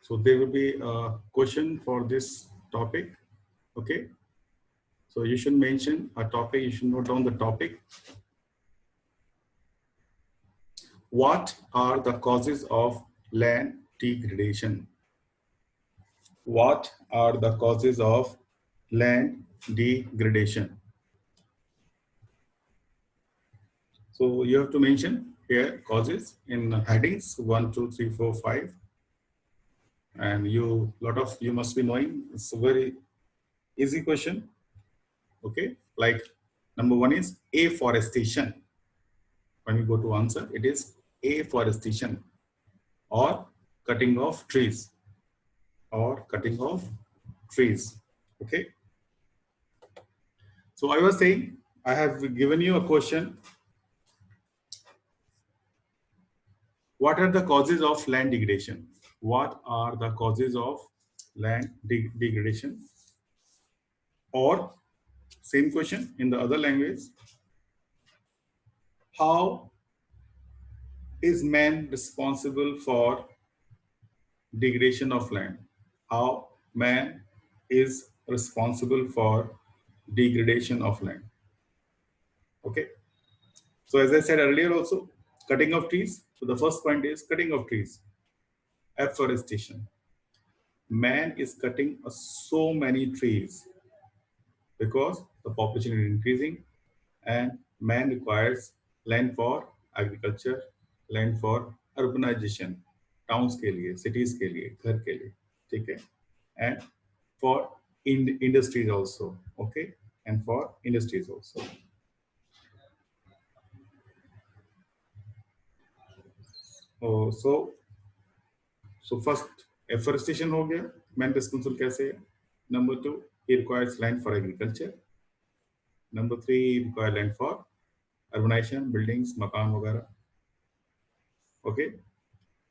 So there will be a question for this topic. Okay. So you should mention a topic. You should note down the topic. What are the causes of land degradation? What are the causes of land degradation? So you have to mention here causes in headings 1, 2, 3, 4, 5. And you must be knowing it's a very easy question. Okay, like number 1 is afforestation. When we go to answer, it is afforestation or cutting off trees Okay, so I was saying I have given you a question. What are the causes of land degradation? What are the causes of land degradation? Or same question in the other language. How is man responsible for degradation of land? How man is responsible for degradation of land? Okay. So as I said earlier also, cutting of trees. So the first point is cutting of trees, afforestation. Man is cutting so many trees because the population is increasing and man requires land for agriculture, land for urbanization, towns के लिए, cities के लिए, घर के लिए, ठीक है, and for industries also, okay, and for industries also. Oh, so first afforestation हो गया, man responsible कैसे है? Number 2, he requires land for agriculture. Number 3, he requires land for urbanization, buildings, मकान वगैरह, okay,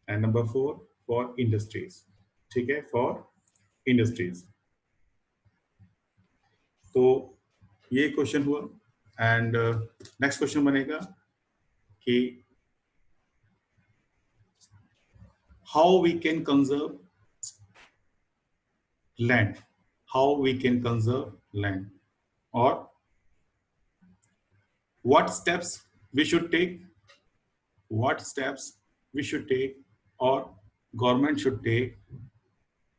and number 4 for industries, ठीक है, for industries. तो ये क्वेश्चन हुआ एंड नेक्स्ट क्वेश्चन बनेगा कि how we can conserve land, how we can conserve land, और what steps we should take, what steps we should take or government should take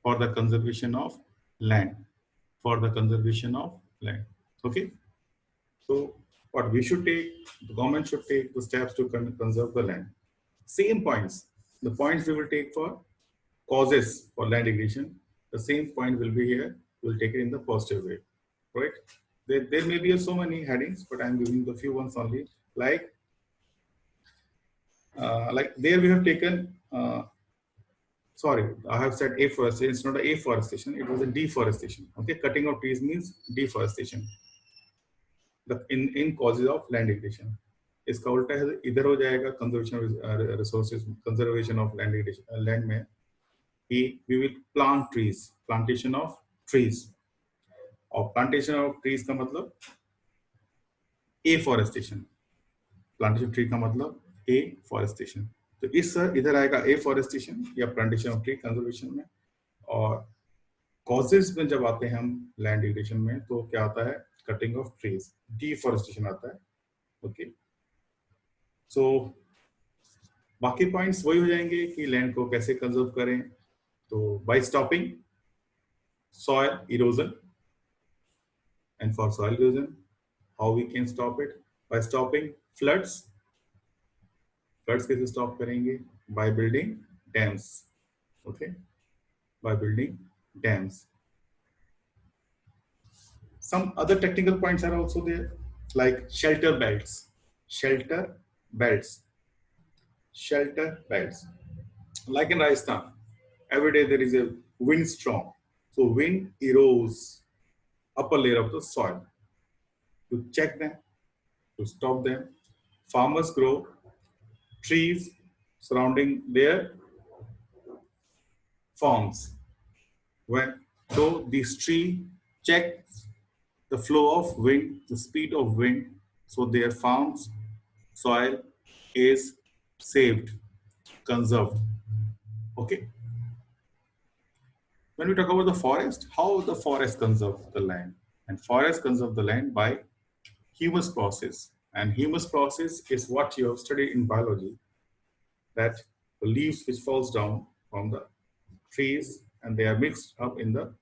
for the conservation of land, for the conservation of land. Okay, so what we should take, the government should take the steps to conserve the land. Same points, the points we will take for causes for land degradation, the same point will be here. We'll take it in the positive way, right? There may be so many headings, but I'm giving the few ones only. Like there we have taken. Sorry, I have said afforestation. It's not a afforestation. It was a deforestation. Okay, cutting of trees means deforestation. In causes of land degradation. इसका उल्टा है, इधर हो जाएगा conservation of resources, conservation of land degradation, land में we will plant trees, plantation of trees. और plantation of trees का मतलब afforestation, plantation tree का मतलब afforestation. तो इस इधर आएगा afforestation या plantation of tree conservation में, और causes में जब आते हैं हम land degradation में तो क्या आता है, cutting of trees, deforestation आता है. ओके, सो बाकी पॉइंट्स वही हो जाएंगे कि लैंड को कैसे कंजर्व करें. तो by stopping soil erosion, and for soil erosion how we can stop it, by stopping floods. Floods कैसे स्टॉप करेंगे? by building dams. Okay, by building dams. Some other technical points are also there, like shelter belts, shelter belts, shelter belts. Like in Rajasthan, every day there is a windstorm, so wind erodes upper layer of the soil. To check them, to stop them, farmers grow trees surrounding their farms. When so this tree checks the flow of wind, the speed of wind, so their farms soil is saved, conserved. Okay, When we talk about the forest, how the forest conserve the land? And forest conserve the land by humus process. And humus process is what you have studied in biology, that the leaves which falls down from the trees and they are mixed up in the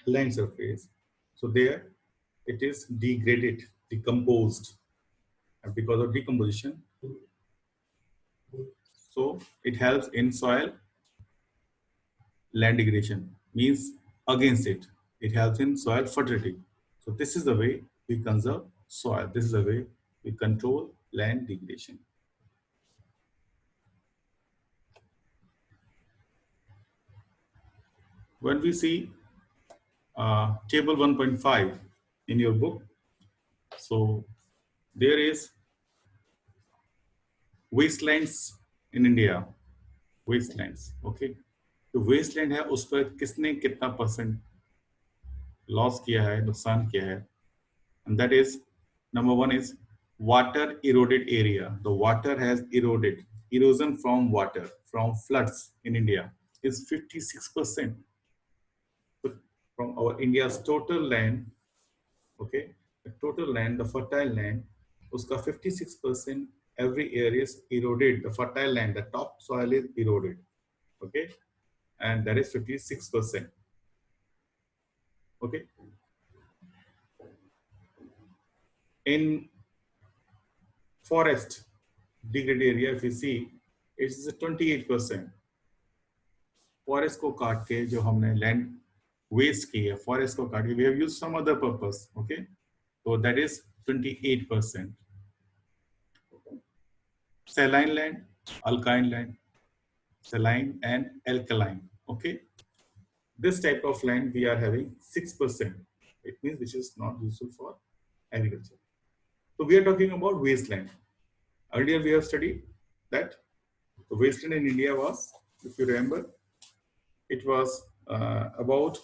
land surface. So there it is degraded, decomposed, and because of decomposition, so it helps in soil land degradation, means against it. It helps in soil fertility. So this is the way we conserve soil. This is the way we control land degradation. When we see table 1.5 in your book, so there is wastelands in India, wastelands, okay. तो Westland है उस पर किसने कितना percent loss किया है, नुकसान किया है, and that is number one is water eroded area. The water has eroded. Erosion from water, from floods in India is 56%. From our India's total land, okay, the total land, the fertile land, uska 56% every year is eroded. The fertile land, the top soil is eroded, okay, and that is 56%. Okay. In forest degraded area, if you see, it's 28%. Forest को काट के जो हमने land waste की है, forest को काट के we have used some other purpose, okay, so that is 28%. Saline land, alkaline land, saline and alkaline, okay. This type of land we are having 6%. It means which is not useful for agriculture. So we are talking about wasteland. Earlier we have studied that the wasteland in India was, if you remember, it was about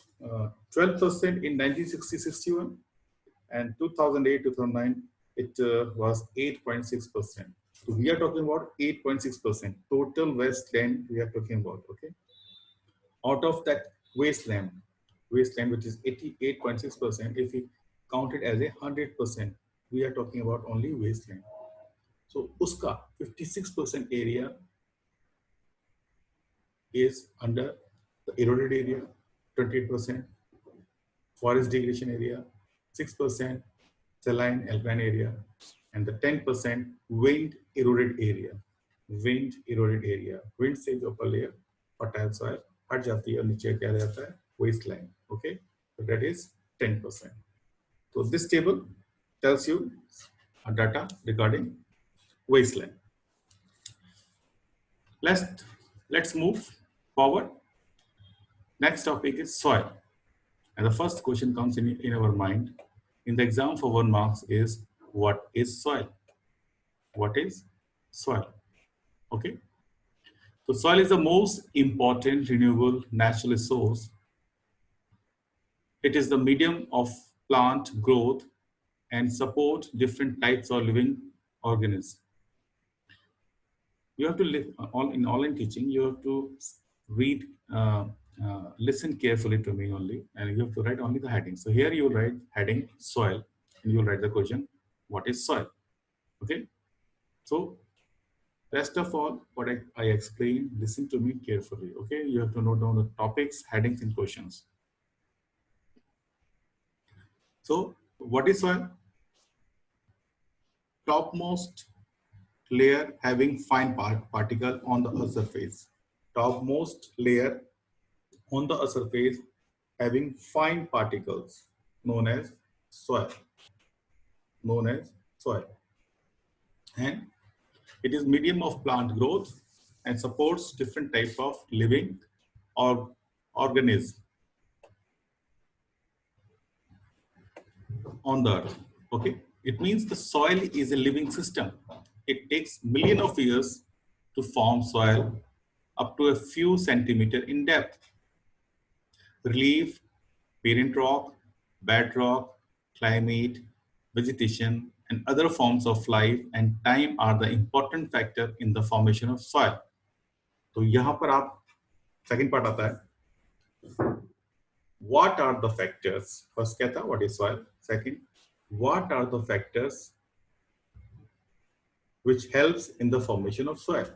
12% in 1960-61, and 2008-2009 it was 8.6%. So we are talking about 8.6% total wasteland we are talking about, okay. Out of that wasteland which is 88.6%, if we count it as 100%, we are talking about only wasteland. So uska 56% area is under the eroded area, 28%, forest degradation area, 6%, saline alkaline area, and the 10% wind eroded area. Wind eroded area. Wind से जो upper layer fertile soil हट जाती है और नीचे क्या जाता है wasteland. Okay, so that is 10%. So this table tells you data regarding wasteland. Let's move forward. Next topic is soil. And the first question comes in our mind in the exam for 1 mark is, what is soil? What is soil? Okay. So soil is the most important renewable natural resource. It is the medium of plant growth and support different types of living organisms. You have to live in online teaching. You have to read, listen carefully to me only, and you have to write only the heading. So here you write heading soil, and you will write the question, what is soil? Okay. So rest of all, what I explained, listen to me carefully. Okay. You have to note down the topics, headings, and questions. So what is soil? Topmost layer having fine particle on the earth surface. Topmost layer on the earth surface having fine particles known as soil. Known as soil. And it is medium of plant growth and supports different types of living or organisms on the earth. Okay. It means the soil is a living system. It takes millions of years to form soil up to a few centimeters in depth. Relief, parent rock, bedrock, climate, vegetation, and other forms of life and time are the important factor in the formation of soil. तो यहाँ पर आप second part आता है what are the factors? First, क्या था? What is soil? Second, what are the factors which helps in the formation of soil?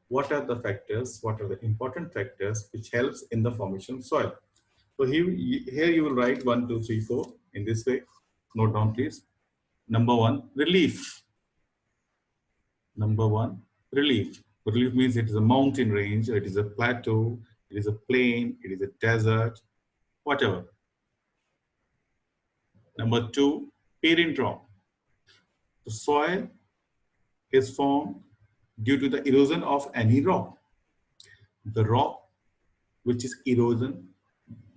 What are the factors? What are the important factors which helps in the formation of soil? So here you will write 1, 2, 3, 4 in this way. Note down, please. Number 1, relief. Number 1, relief. Relief means it is a mountain range, it is a plateau, it is a plain, it is a desert, whatever. Number 2, parent rock. The soil is formed due to the erosion of any rock. The rock which is erosion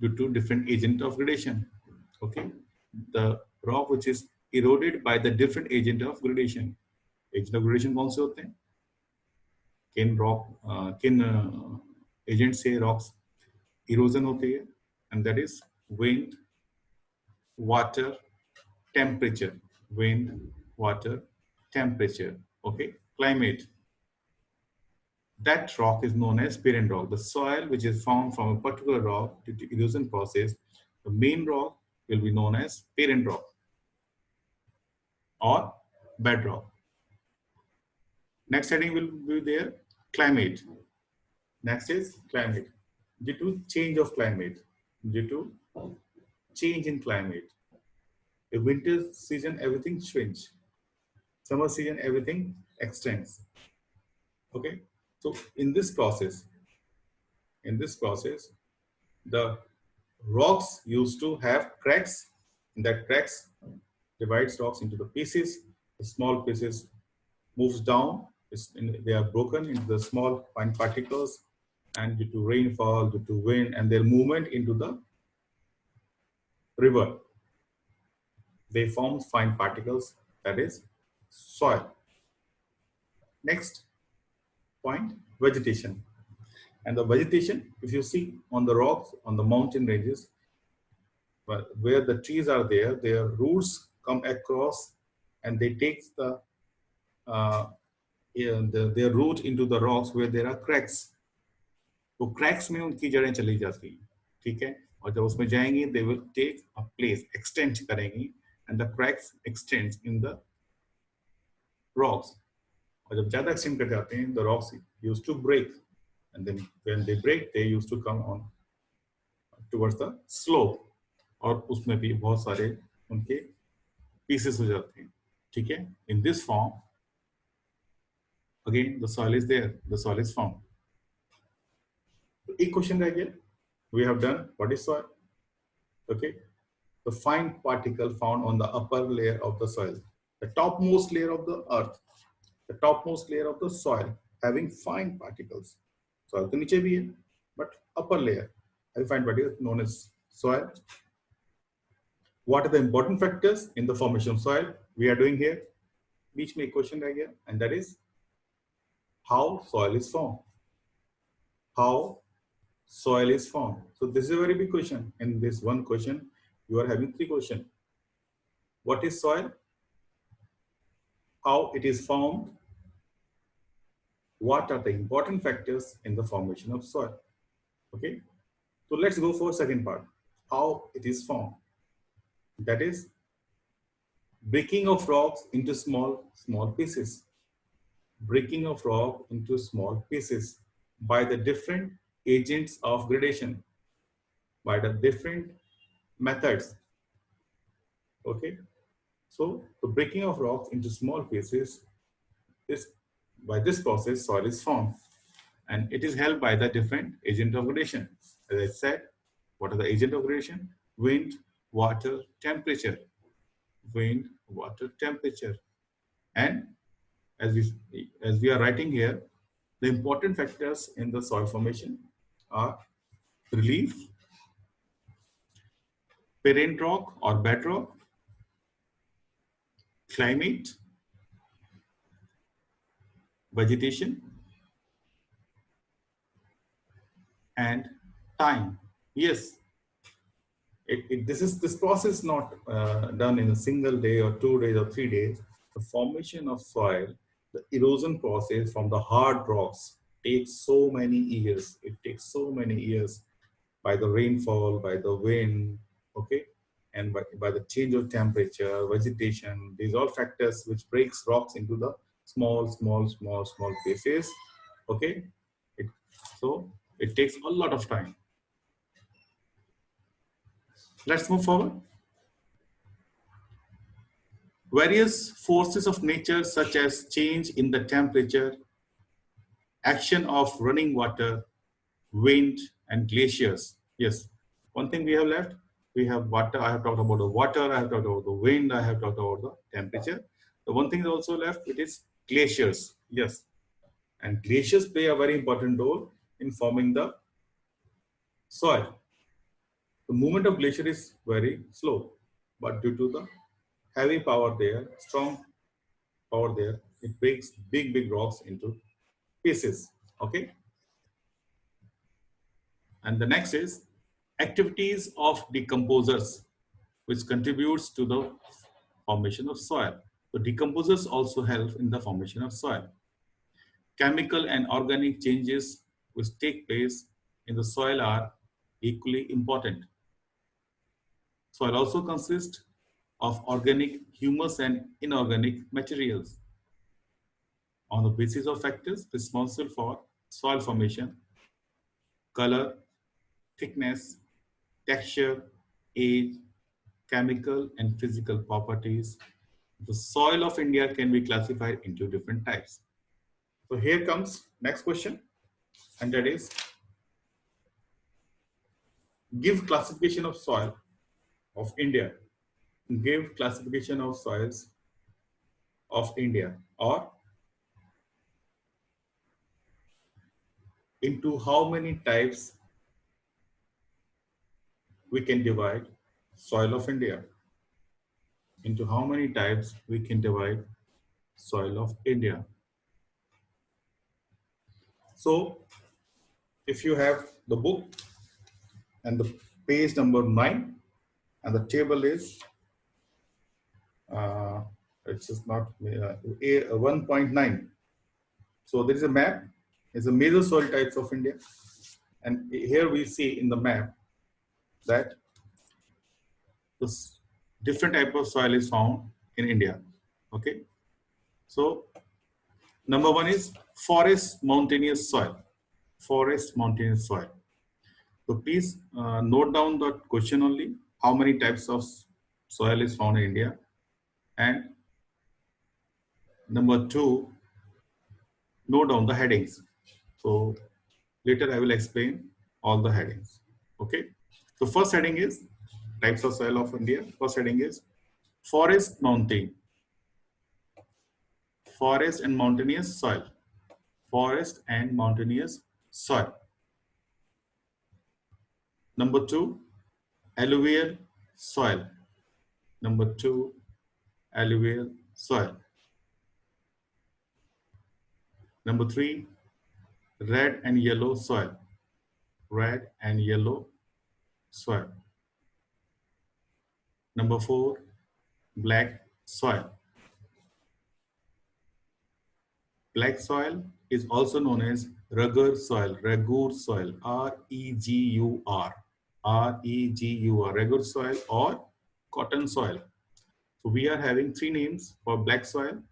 due to different agent of gradation. Okay, the rock which is eroded by the different agent of gradation. Agent of gradation कौन से होते हैं? किन agent से rocks erosion होती है? And that is wind, water, temperature. Wind, water, temperature. Okay, climate. That rock is known as parent rock. The soil which is formed from a particular rock due to erosion process, the main rock will be known as parent rock or bedrock. Next heading will be there, climate. Next is climate. Due to change of climate, due to change in climate. In winter season, everything shrinks. Summer season, everything extends. Okay. So in this process, the rocks used to have cracks. And that cracks divides rocks into the pieces. The small pieces moves down. They are broken into the small fine particles, and due to rainfall, due to wind, and their movement into the river, they form fine particles, that is soil. Next point, vegetation. And the vegetation, if you see on the rocks, on the mountain ranges, where the trees are there, their roots come across and they take their root into the rocks where there are cracks. तो cracks में उनकी जड़ें चली जाती हैं, ठीक है? और जब उसमें जाएंगी, they will take a place, extend करेंगी, and the cracks extends in the rocks. और जब ज़्यादा extend कर जाते हैं, the rocks used to break, and then when they break, they used to come on towards the slope, और उसमें भी बहुत सारे उनके pieces हो जाते हैं, ठीक है? In this form, again the soil is there, the soil is formed. एक क्वेश्चन रह गया. We have done what is soil. Okay, the fine particle found on the upper layer of the soil, the topmost layer of the earth, the topmost layer of the soil having fine particles. Soil तो नीचे भी है, but upper layer having fine particles known as soil. What are the important factors in the formation of soil? We are doing here. बीच में एक question रह गया, and that is how soil is formed. How soil is formed. So this is a very big question. In this one question, you are having 3 questions. What is soil? How it is formed? What are the important factors in the formation of soil? Okay. So let's go for second part. How it is formed. That is breaking of rocks into small pieces. Breaking of rock into small pieces by the different agents of gradation, by the different methods. Okay, so the breaking of rocks into small pieces is by this process soil is formed, and it is held by the different agent of gradation. As I said, what are the agent of gradation? Wind, water, temperature. Wind, water, temperature. And as we are writing here, the important factors in the soil formation are relief, parent rock or bedrock, climate, vegetation, and time. Yes, this process is not done in a single day or 2 days or 3 days. The formation of soil, the erosion process from the hard rocks takes so many years. It takes so many years. by the rainfall, by the wind, okay, and by the change of temperature, vegetation. These all factors which breaks rocks into the small pieces, okay. it, so it takes a lot of time. Let's move forward. Various forces of nature such as change in the temperature, action of running water, wind, and glaciers. Yes, one thing we have left, we have water. I have talked about the water, I have talked about the wind, I have talked about the temperature. The one thing is also left, it is glaciers. Yes, and glaciers play a very important role in forming the soil. The movement of glacier is very slow, but due to the heavy power there, strong power there, it breaks big rocks into pieces. Okay, and the next is activities of decomposers, which contributes to the formation of soil. So decomposers also help in the formation of soil. Chemical and organic changes which take place in the soil are equally important. Soil also consists of organic, humus, and inorganic materials. On the basis of factors responsible for soil formation, color, thickness, texture, age, chemical and physical properties, the soil of India can be classified into different types. So here comes next question, and that is, give classification of soil of India. Give classification of soils of India, or into how many types we can divide soil of India. Into how many types we can divide soil of India. So if you have the book and the page number 9, and the table is it's just not 1.9. So there is a map. It's a major soil types of India, and here we see in the map that this different type of soil is found in India. Okay, so number one is forest mountainous soil. Forest mountainous soil. So please note down the question only. How many types of soil is found in India? And number two, note down the headings. So later I will explain all the headings. Okay. So first heading is types of soil of India. First heading is forest mountain. Forest and mountainous soil. Forest and mountainous soil. Number two, alluvial soil. Number two, alluvial soil. Number three, red and yellow soil. Red and yellow soil. Number four, black soil. Black soil is also known as regur soil, regur soil, R-E-G-U-R, R-E-G-U-R, regur soil or cotton soil. So we are having three names for black soil,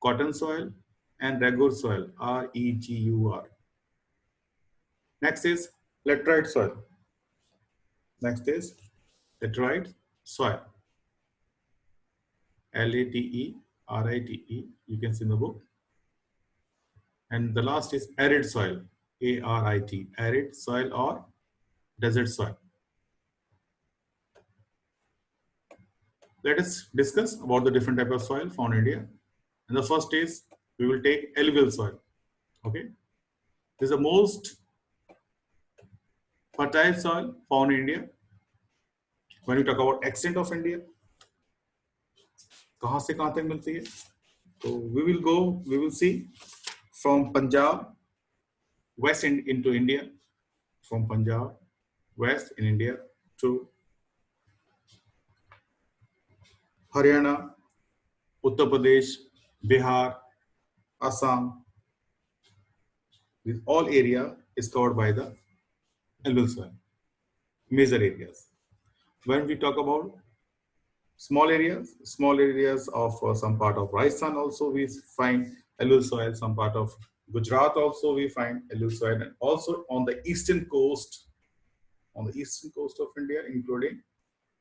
cotton soil, and regur soil, R-E-G-U-R. Next is laterite soil. Next is laterite soil, L-A-T-E-R-I-T-E, you can see in the book. And the last is arid soil, A-R-I-T, arid soil or desert soil. Let us discuss about the different type of soil found in India. And the first is, we will take alluvial soil. Okay, this is the most fertile soil found in India. When you talk about extent of India, कहाँ से कहाँ तक मिलती है? So we will see from Punjab west into India, from Punjab west in India to Haryana, Uttar Pradesh, Bihar, Assam. This all area is covered by the alluvial soil, major areas. When we talk about small areas of some part of Rajasthan also we find alluvial soil, some part of Gujarat also we find alluvial soil, and also on the eastern coast of India,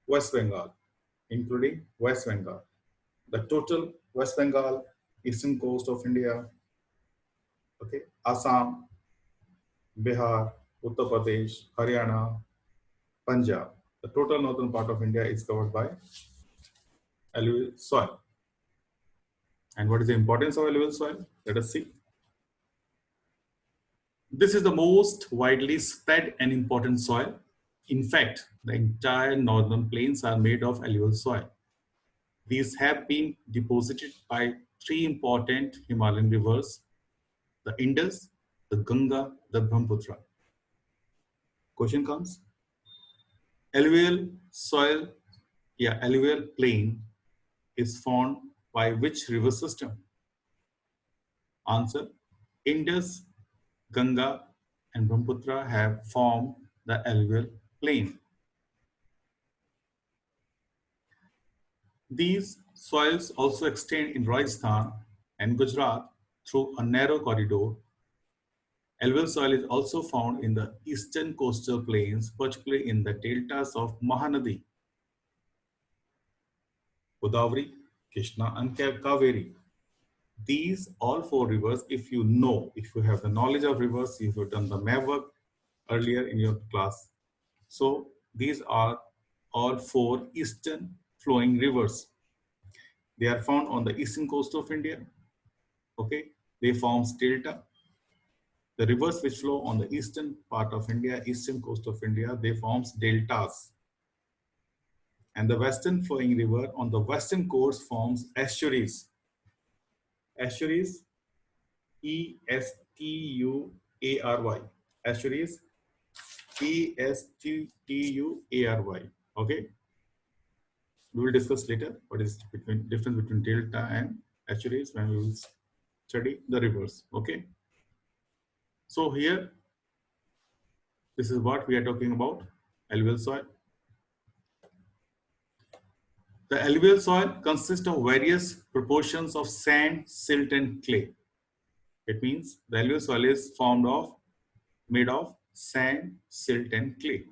West Bengal, including West Bengal. The total West Bengal, eastern coast of India, okay, Assam, Bihar, Uttar Pradesh, Haryana, Punjab. The total northern part of India is covered by alluvial soil. And what is the importance of alluvial soil? Let us see. This is the most widely spread and important soil. In fact, the entire northern plains are made of alluvial soil. These have been deposited by three important Himalayan rivers, the Indus, the Ganga, the Brahmaputra. Question comes, alluvial soil, alluvial plain is formed by which river system? Answer, Indus, Ganga and Brahmaputra have formed the alluvial plain. These soils also extend in Rajasthan and Gujarat through a narrow corridor. Alluvial soil is also found in the eastern coastal plains, particularly in the deltas of Mahanadi, Godavari, Krishna and Kaveri. These all four rivers, if you have the knowledge of rivers, if you've done the map work earlier in your class. So these are all four eastern flowing rivers. They are found on the eastern coast of India. Okay, they form delta. The rivers which flow on the eastern part of India, eastern coast of India, they forms deltas. And the western flowing river on the western coast forms estuaries. Estuaries, E-S-T-U-A-R-Y. Estuaries, E-S-T-U-A-R-Y. Okay. We will discuss later what is difference between delta and estuaries when we will study the rivers. Okay. So here, this is what we are talking about, alluvial soil. The alluvial soil consists of various proportions of sand, silt, and clay. It means the alluvial soil is made of sand, silt, and clay.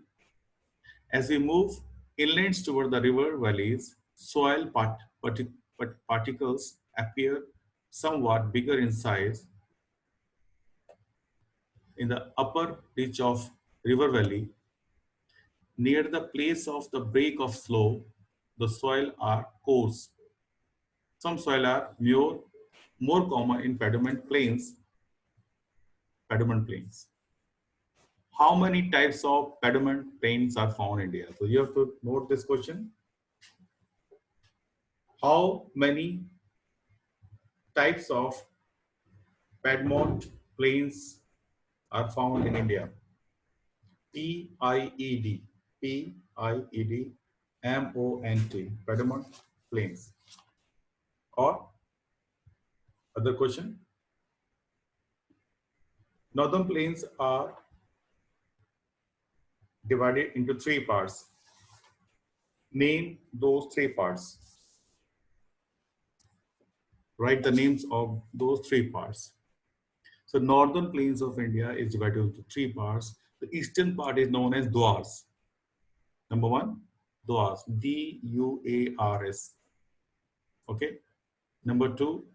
As we move inlands toward the river valleys, soil particles appear somewhat bigger in size. In the upper reach of river valley, near the place of the break of slope, the soil are coarse. Some soil are more common in pediment plains. How many types of pediment plains are found in India? So you have to note this question. How many types of pediment plains are found in India? P-I-E-D, P-I-E-D, M-O-N-T, pediment plains. Or other question. Northern plains are divided into three parts. Name those three parts. Write the names of those three parts. So northern plains of India is divided into three parts. The eastern part is known as Duars. Number one, Duars, D-U-A-R-S. Okay. Number two,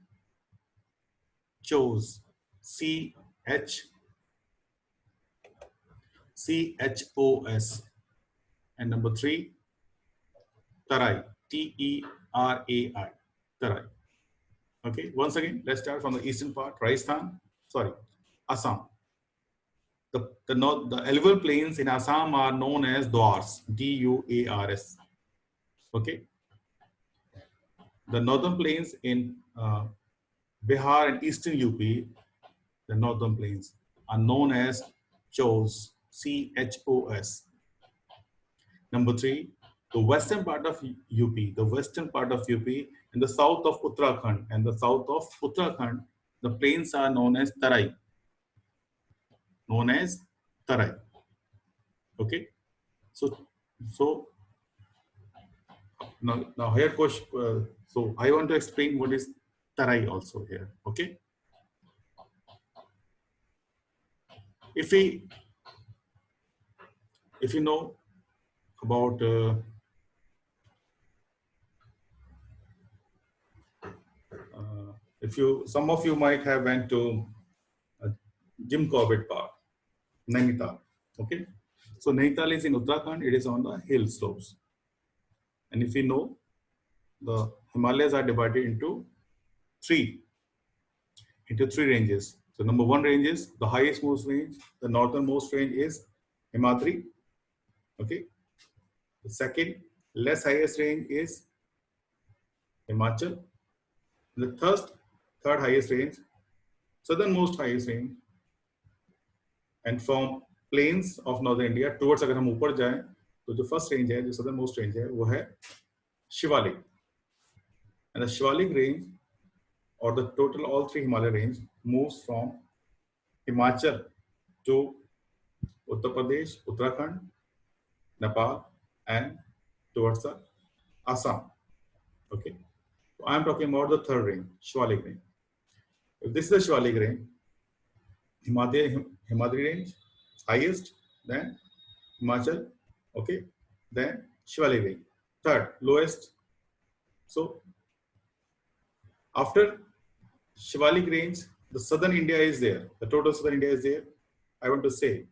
Chos, C-H-O-S. And number three, Tarai, T-E-R-A-I, Tarai. Okay, once again, let's start from the eastern part, Assam. The alluvial plains in Assam are known as Duars, D-U-A-R-S. Okay. The northern plains in Bihar and eastern UP, the northern plains, are known as Chos, C-H-O-S. Number three, the western part of UP, in the south of Uttarakhand, the plains are known as Tarai. Okay, so now here question. So I want to explain what is Tarai also here. Okay, if we if you know about if you some of you might have went to uh, Jim Corbett Park, Nainital. Okay, so Nainital is in Uttarakhand. It is on the hill slopes, and if you know, the Himalayas are divided three into three ranges. So number one range is the highest most range. The northernmost range is Himadri. Okay. The second less highest range is Himachal. The third highest range, southernmost highest range, and from plains of northern India towards अगर हम ऊपर जाएं तो जो first range है, जो southernmost range है, वो है Shivalik. And the Shivalik range, or the total all three Himalaya range, moves from Himachal to Uttar Pradesh, Uttarakhand, Nepal, and towards the Assam. Okay, so I am talking about the third range, Shivalik range. If this is the Shivalik range, Himadri range, highest, then Himachal, okay, then Shivalik range, third lowest. So after Shivalik range, the southern India is there. The total southern India is there. I want to say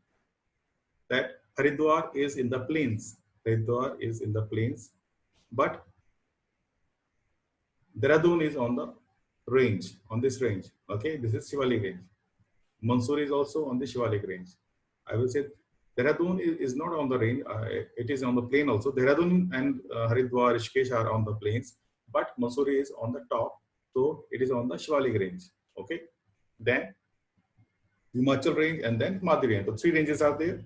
that Haridwar is in the plains. Haridwar is in the plains, but Dehradun is on the range, on this range. Okay, this is Shivalik range. Mansoor is also on the Shivalik range. I will say Dehradun is not on the range, it is on the plain also. Dehradun and Haridwar, Rishikesh are on the plains, but Mansoori is on the top, so it is on the Shivalik range. Okay, then Himachal range and then Himadri range. So three ranges are there.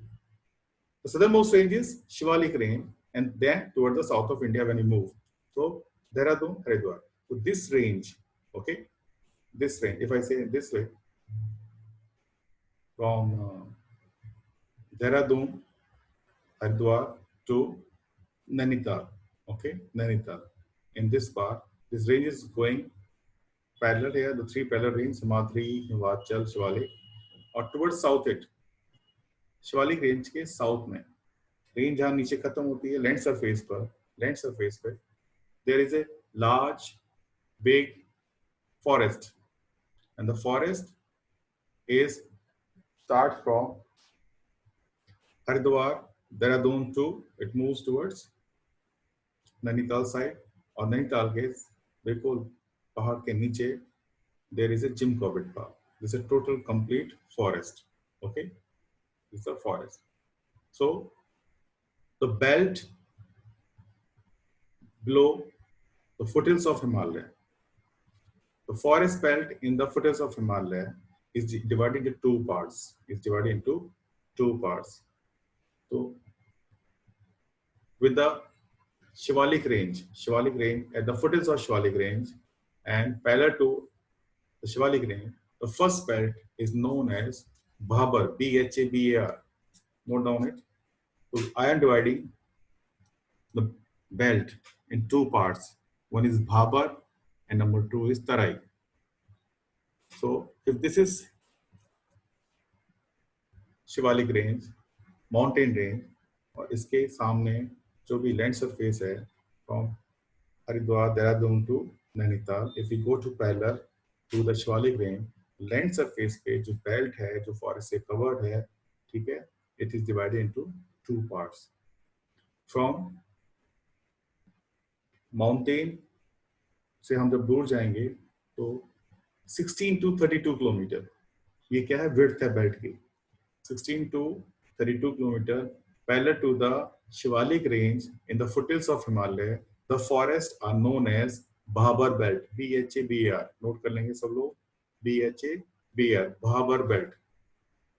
The southernmost range is Shivalik range, and then towards the south of India when you move. So Dehradun, Haridwar. So this range, okay, this range, if I say this way, from Dehradun, Haridwar to Nainital, okay, Nainital. In this part, this range is going parallel here, the three parallel range, Himadri, Himachal, Shivalik, और towards south it, Shivalik range के south में range जहां नीचे खत्म होती है land surface पर there is a large big forest, and the forest is start from Haridwar, Dehradun to it moves towards Nainital side, और नैनीताल के बिल्कुल पहाड़ के नीचे there is a Jim Corbett Park. This is a total complete forest. Okay, this is a forest. So the belt below the foothills of Himalaya, the forest belt in the foothills of Himalaya is divided into two parts. So with the Shivalik range at the foothills of Shivalik range and parallel to the Shivalik range, the first belt is known as Bhabar, Bhabar. Note down it. So I am dividing the belt in two parts. One is Bhabar and number two is Tarai. So if this is Shivalik range, mountain range, और इसके सामने जो भी land surface है from Haridwar, Dehradun to Nainital, if you go to parallel to the Shivalik range, land surface पे जो belt है जो फॉरेस्ट से कवर्ड है, ठीक है, it is divided into two parts. From mountain से हम जब दूर जाएंगे तो 16 to 32 किलोमीटर, ये क्या है, विड्थ है बेल्ट की, 16 to 32 kilometer parallel to the Shivalik range in the foothills of Himalaya. The forests are known as Bhabar Belt. BHABAR. Note कर लेंगे सब लोग. BHABAR. Bhabar Belt.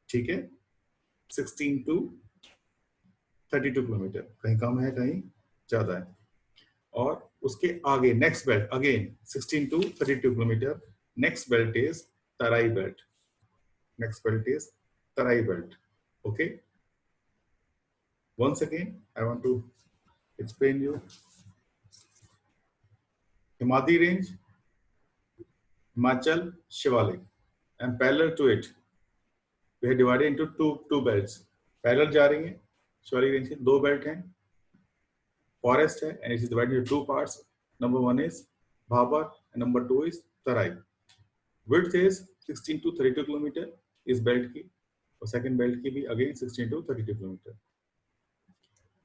ठीक है? 16 to 32 किलोमीटर. कहीं कम है, कहीं ज्यादा है. और उसके आगे next belt again 16 to 32 kilometre. Next belt is Terai belt. Next belt is Tarai belt. Okay. Once again, I want to explain you. Himadi range, Himachal, Shivalik, and parallel to it, we have divided into two belts. Parallel जा रही है, Shivalik range के दो belt हैं, forest है, and it is divided into two parts. Number one is Bhabar, and number two is Tarai. Width is 16 to 32 kilometer इस belt की, और second बेल्ट की भी again 16 to 32 kilometer.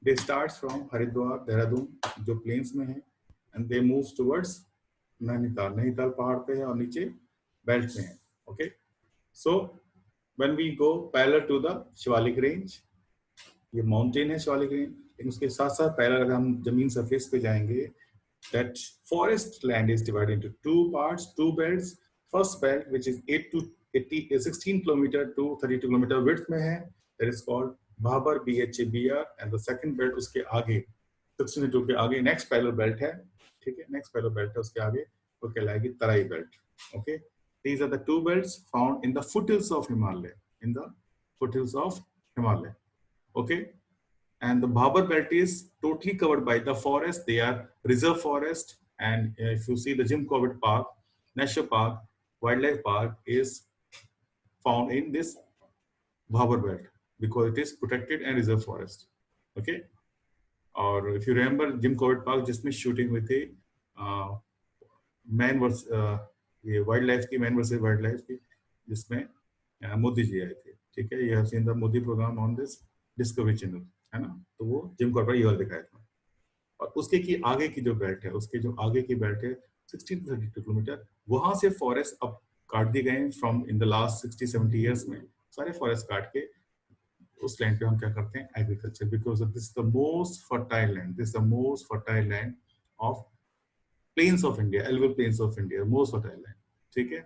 They starts from Haridwar, Dehradun जो planes में है, and they moves towards Nainital. Nainital पहाड़ पे है और नीचे बेल्ट में है. Okay, so when we go parallel to the Shivalik range, ये माउंटेन है शिवालिक रेंज, लेकिन उसके साथ साथ पैरेलल अगर हम जमीन सरफेस पे जाएंगे, that forest land is divided into two parts, two belts. First belt, which is 8 to 80, 16 kilometer to 32 kilometer width में है, that is called Bhabar, BHABR, and the second belt उसके आगे 62 के आगे next parallel belt है, ठीक है, next parallel belt है उसके आगे, वो कहलाएगी तराई belt. Okay, these are the two belts found in the foothills of Himalaya, in the foothills of Himalaya. Okay, and the Bhabar belt is totally covered by the forest. They are reserve forest, and if you see the Jim Corbett Park, National Park, Wildlife Park is found in this Bhabar belt because it is protected and reserve forest. Okay, or if you remember Jim Corbett Park, जिसमें shooting हुई थी man versus ये wild life की, man versus wild life की, जिसमें मोदी जी आए थे. ठीक है, you have seen the Modi program on this Discovery channel, है ना. तो वो जिम कॉर्बेट ये वाला दिखाया था. और उसके की आगे की जो बेल्ट है, उसके जो आगे की बेल्ट है 16 to 32 किलोमीटर, वहां से फॉरेस्ट अब काट दिए गए from in the last 60-70 years में. सारे फॉरेस्ट काट के उस लैंड पे हम क्या करते हैं, agriculture, because this the most fertile land, this the most fertile land of plains of India, alluvial plains of India, most fertile land. ठीक है,